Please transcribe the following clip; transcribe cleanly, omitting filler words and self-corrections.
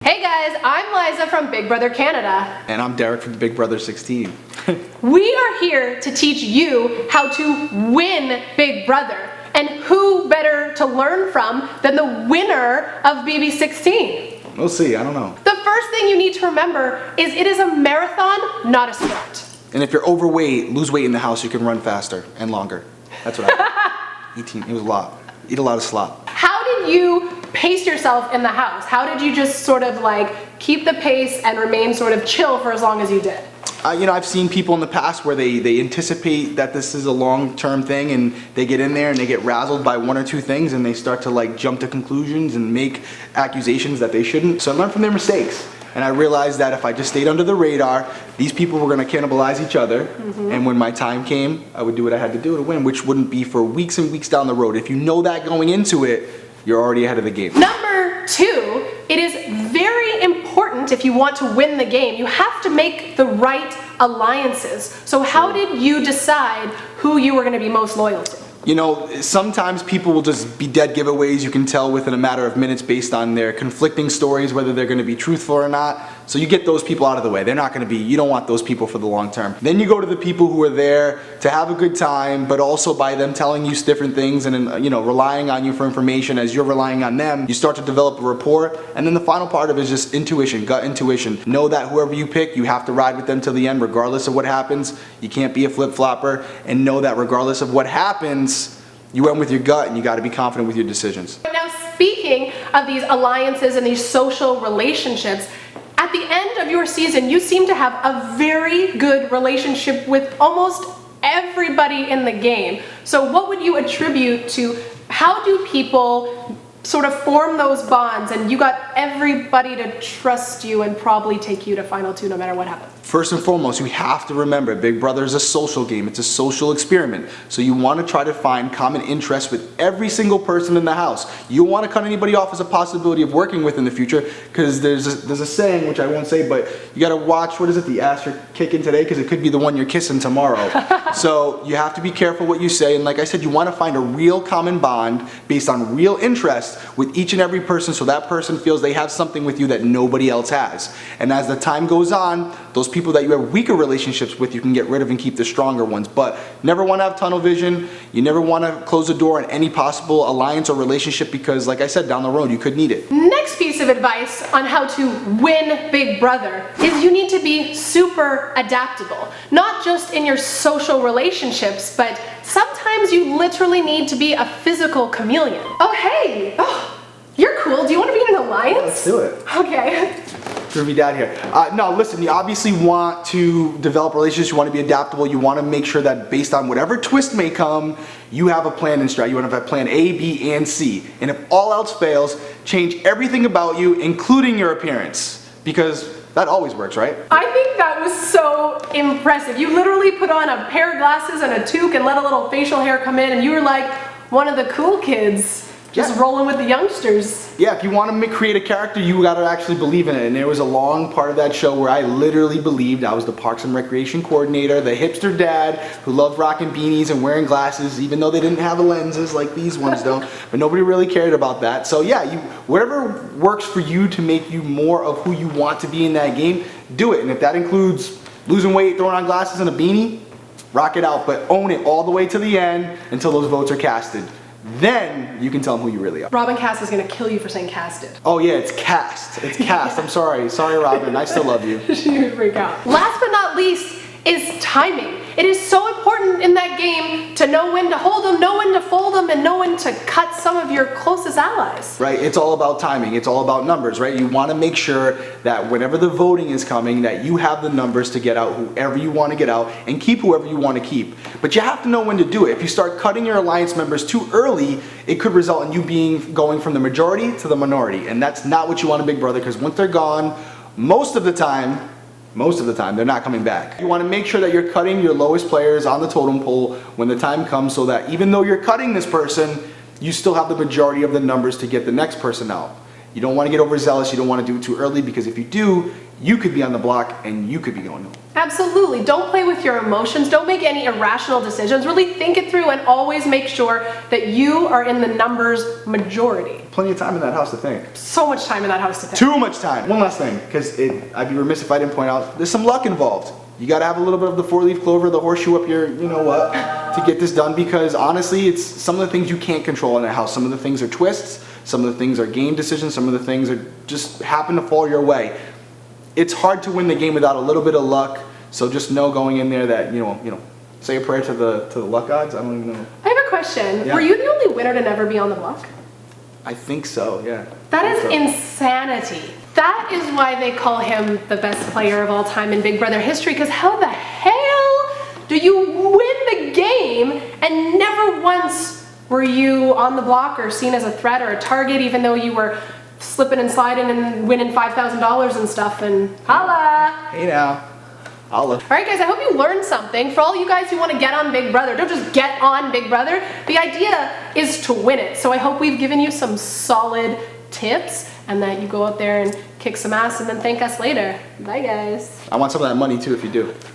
Hey guys, I'm Liza from Big Brother Canada. And I'm Derrick from Big Brother 16. We are here to teach you how to win Big Brother. And who better to learn from than the winner of BB16? We'll see, I don't know. The first thing you need to remember is it is a marathon, not a sprint. And if you're overweight, lose weight in the house, you can run faster and longer. That's what I did. 18, it was a lot. Eat a lot of slop. How did you pace yourself in the house? How did you just sort of like keep the pace and remain sort of chill for as long as you did? I've seen people in the past where they anticipate that this is a long-term thing and they get in there and they get razzled by one or two things and they start to like jump to conclusions and make accusations that they shouldn't. So I learned from their mistakes. And I realized that if I just stayed under the radar, these people were going to cannibalize each other. And when my time came, I would do what I had to do to win, which wouldn't be for weeks and weeks down the road. If you know that going into it, you're already ahead of the game. Number two, it is very important if you want to win the game. You have to make the right alliances. So how did you decide who you were going to be most loyal to? You know, sometimes people will just be dead giveaways. You can tell within a matter of minutes based on their conflicting stories whether they're going to be truthful or not. So you get those people out of the way. They're not going to be, you don't want those people for the long term. Then you go to the people who are there to have a good time, but also by them telling you different things and relying on you for information as you're relying on them, you start to develop a rapport. And then the final part of it is just intuition, gut intuition. Know that whoever you pick, you have to ride with them till the end regardless of what happens. You can't be a flip-flopper, and know that regardless of what happens, you went with your gut and you got to be confident with your decisions. Now, speaking of these alliances and these social relationships, at the end of your season, you seem to have a very good relationship with almost everybody in the game. So what would you attribute to, how do people sort of form those bonds and you got everybody to trust you and probably take you to Final Two no matter what happens? First and foremost, you have to remember Big Brother is a social game. It's a social experiment. So you want to try to find common interests with every single person in the house. You don't want to cut anybody off as a possibility of working with in the future, because there's a saying, which I won't say, but you got to watch, what is it, the ass you're kicking today, because it could be the one you're kissing tomorrow. So you have to be careful what you say, and like I said, you want to find a real common bond based on real interest with each and every person, so that person feels they have something with you that nobody else has. And as the time goes on, those people that you have weaker relationships with, you can get rid of and keep the stronger ones. But never want to have tunnel vision. You never want to close the door on any possible alliance or relationship, because like I said, down the road you could need it. Next piece of advice on how to win Big Brother is you need to be super adaptable. Not just in your social relationships, but sometimes you literally need to be a physical chameleon. Oh hey, you're cool. Do you want to be in an alliance? Yeah, let's do it. Okay. Groovy dad here. No, listen, you obviously want to develop relationships, you want to be adaptable, you want to make sure that based on whatever twist may come, you have a plan and strategy. You want to have a plan A, B, and C. And if all else fails, change everything about you, including your appearance, because that always works, right? I think that was so impressive. You literally put on a pair of glasses and a toque and let a little facial hair come in, and you were like one of the cool kids. Just rolling with the youngsters. Yeah, if you want to create a character, you got to actually believe in it. And there was a long part of that show where I literally believed I was the Parks and Recreation coordinator, the hipster dad who loved rocking beanies and wearing glasses, even though they didn't have lenses like these ones don't. But nobody really cared about that. So yeah, whatever works for you to make you more of who you want to be in that game, do it. And if that includes losing weight, throwing on glasses and a beanie, rock it out. But own it all the way to the end until those votes are casted. Then you can tell them who you really are. Robin Cast is going to kill you for saying casted. Oh yeah, it's cast. It's cast. I'm sorry. Sorry, Robin. I still love you. She would freak out. Last but not least is timing. It is so important in that game to know when to hold them, know when to fold them, and know when to cut some of your closest allies. Right, it's all about timing. It's all about numbers, right? You want to make sure that whenever the voting is coming, that you have the numbers to get out whoever you want to get out and keep whoever you want to keep. But you have to know when to do it. If you start cutting your alliance members too early, it could result in you going from the majority to the minority. And that's not what you want in Big Brother, because once they're gone, most of the time, they're not coming back. You want to make sure that you're cutting your lowest players on the totem pole when the time comes, so that even though you're cutting this person, you still have the majority of the numbers to get the next person out. You don't want to get overzealous, you don't want to do it too early, because if you do, you could be on the block and you could be going home. Absolutely. Don't play with your emotions. Don't make any irrational decisions. Really think it through and always make sure that you are in the numbers majority. Plenty of time in that house to think. So much time in that house to think. Too much time. One last thing, because I'd be remiss if I didn't point out, there's some luck involved. You got to have a little bit of the four-leaf clover, the horseshoe up your, you know what, to get this done, because honestly, it's some of the things you can't control in a house. Some of the things are twists, some of the things are game decisions, some of the things are just happen to fall your way. It's hard to win the game without a little bit of luck, so just know going in there that, you know, say a prayer to the luck gods. I don't even know. I have a question. Yeah. Were you the only winner to never be on the block? I think so, yeah. That is insanity. That is why they call him the best player of all time in Big Brother history, because how the hell do you win the game and never once were you on the block or seen as a threat or a target, even though you were slipping and sliding and winning $5,000 and stuff, and holla! Hey now. Holla. All right, guys, I hope you learned something. For all you guys who want to get on Big Brother, don't just get on Big Brother. The idea is to win it. So I hope we've given you some solid tips and that you go out there and kick some ass and then thank us later. Bye, guys. I want some of that money too if you do.